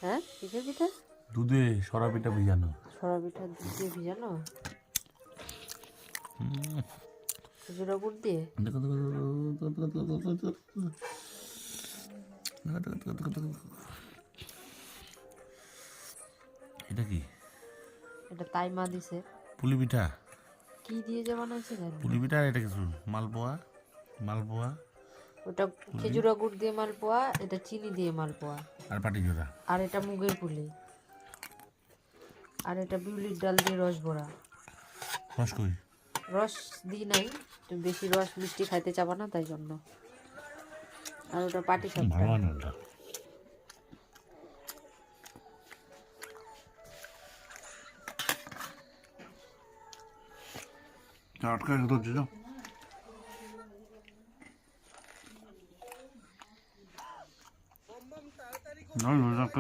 হ্যাঁ, কিসের পিঠা? দুধে সরা পিঠা ভিজানো। সরা পিঠা দুধ দিয়ে ভিজানো? খেজুর গুড় দিয়ে? দেখো দেখো এটা কি? এটা তাই মা দিছে। পুলি পিঠা। কি দিয়ে যে বানাইছে জানি না। পুলি পিঠা আর এটা কিছু মালপোয়া। মালপোয়া ওটা খেজুরা গুড় দিয়ে মালপোয়া, এটা চিনি দিয়ে মালপোয়া। আর পাটি জোড়া। আর এটা মুগের পুলি। আর এটা বিউলির ডাল দিয়ে রস ভরা। রস কই? রস দিই নাই, তুমি বেশি রস মিষ্টি খাইতে চাবা না তাই জন্য। আর ওটা পাটি সাপটা। ভালো হয় না ওটা। আটকায় কত দিল?